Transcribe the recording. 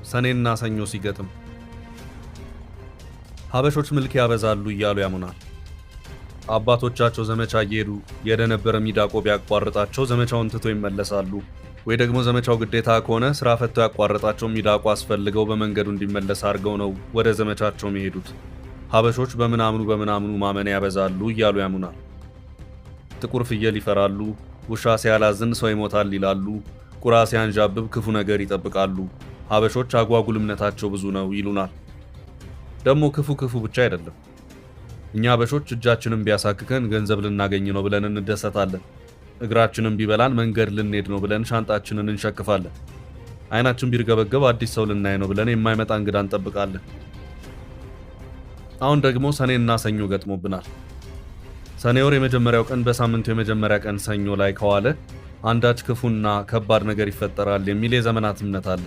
ሰኔና ሰኞ ሲገጥም ሀበሾች ምልክ ያበዛሉ እያሉ ያሙናል። አባቶቻቸው ዘመቻ እየሄዱ የደነበረ ሚዳቆ ቢያቋርጣቸው ዘመቻውን ትቶ ይመለሳሉ። ወይ ደግሞ ዘመቻው ግዴታ ከሆነ ስራ ፈተው ያቋረጣቸው ሚዳቆ አስፈልገው በመንገዱ እንዲመለስ አድርገው ነው ወደ ዘመቻቸው የሚሄዱት። ሀበሾች በምናምኑ ማመን ያበዛሉ እያሉ ያሙናል። ጥቁር ፍየል ይፈራሉ፣ ውሻ ሲያላዝን ሰው ይሞታል ይላሉ፣ ቁራ ሲያንዣብብ ክፉ ነገር ይጠብቃሉ። ሀበሾች አጓጉል እምነታቸው ብዙ ነው ይሉናል። ደግሞ ክፉ ብቻ አይደለም። እኛ ሀበሾች እጃችንን ቢያሳክከን ገንዘብ ልናገኝ ነው ብለን እንደሰታለን። እግራችንን ቢበላን መንገድ ልንሄድ ነው ብለን ሻንጣችንን እንሸክፋለን። አይናችን ቢርገበገብ አዲስ ሰው ልናይ ነው ብለን የማይመጣ እንግዳ እንጠብቃለን። አሁን ደግሞ ሰኔና ሰኞ ገጥሞብናል። ሰኔ ወር የመጀመሪያው ቀን በሳምንቱ የመጀመሪያ ቀን ሰኞ ላይ ከዋለ አንዳች ክፉና ከባድ ነገር ይፈጠራል የሚል የዘመናት እምነት አለ።